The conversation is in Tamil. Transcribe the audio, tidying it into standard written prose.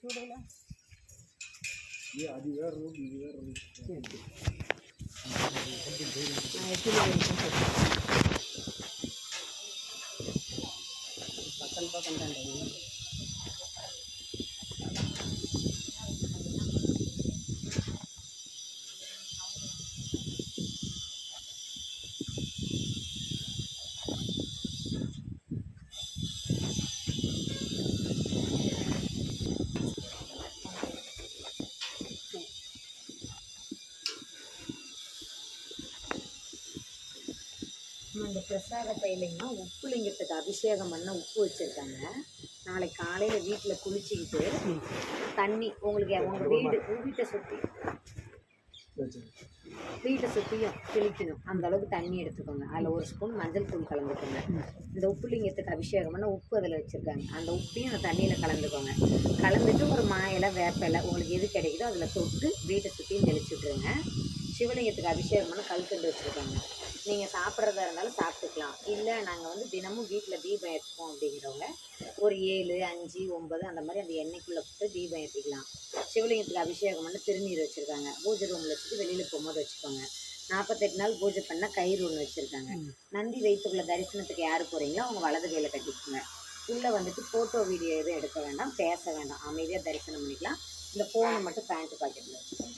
చూడాలా అది వేరు రూమ్ ఇది వేరు రూమ్ పక్కన పక్కన இந்த பிரசாத பையிலைங்கன்னா உப்பு லிங்கத்துக்கு அபிஷேகம் பண்ண உப்பு வச்சுருக்காங்க. நாளைக்கு காலையில் வீட்டில் குளிச்சுக்கிட்டு தண்ணி உங்களுக்கு உங்கள் வீட்டை சுற்றியும் தெளிக்கணும். அந்த அளவுக்கு தண்ணி எடுத்துக்கோங்க. அதில் ஒரு ஸ்பூன் மஞ்சள் தூள் கலந்துக்கோங்க. இந்த உப்பு லிங்கத்துக்கு அபிஷேகம் பண்ண உப்பு அதில் வச்சுருக்காங்க. அந்த உப்பையும் அந்த தண்ணியில் கலந்துக்கோங்க. கலந்துட்டு ஒரு மாயிலை வேப்பிலை உங்களுக்கு எது கிடைக்குதோ அதில் தொட்டு வீட்டை சுற்றியும் தெளிச்சு விட்ருங்க. சிவலிங்கத்துக்கு அபிஷேகம் பண்ண கல்கண்டு வச்சுருக்காங்க. நீங்கள் சாப்பிட்றதா இருந்தாலும் சாப்பிட்டுக்கலாம். இல்லை நாங்கள் வந்து தினமும் வீட்டில் தீபம் ஏற்றுப்போம் அப்படிங்கிறவங்க ஒரு 7, 5, 9 அந்த மாதிரி அந்த எண்ணெய்க்குள்ளே போட்டு தீபம் ஏற்றிக்கலாம். சிவலிங்கத்துக்கு அபிஷேகம் பண்ண திருநீர் வச்சுருக்காங்க. பூஜை ரூமில் வச்சுட்டு வெளியில் போகும்போது வச்சுக்கோங்க. 48 நாள் பூஜை பண்ணால் கயிறு ஒன்று வச்சுருக்காங்க. நந்தி வயிற்றுக்குள்ள தரிசனத்துக்கு யார் போகிறீங்களோ அவங்க வலது கையில் கட்டிக்கோங்க. உள்ளே வந்துட்டு ஃபோட்டோ வீடியோ எதுவும் எடுக்க வேண்டாம், பேச வேண்டாம், அமைதியாக தரிசனம் பண்ணிக்கலாம். இந்த ஃபோனை மட்டும் பேண்ட்டு பாக்கெட்டில் வச்சுக்கோங்க.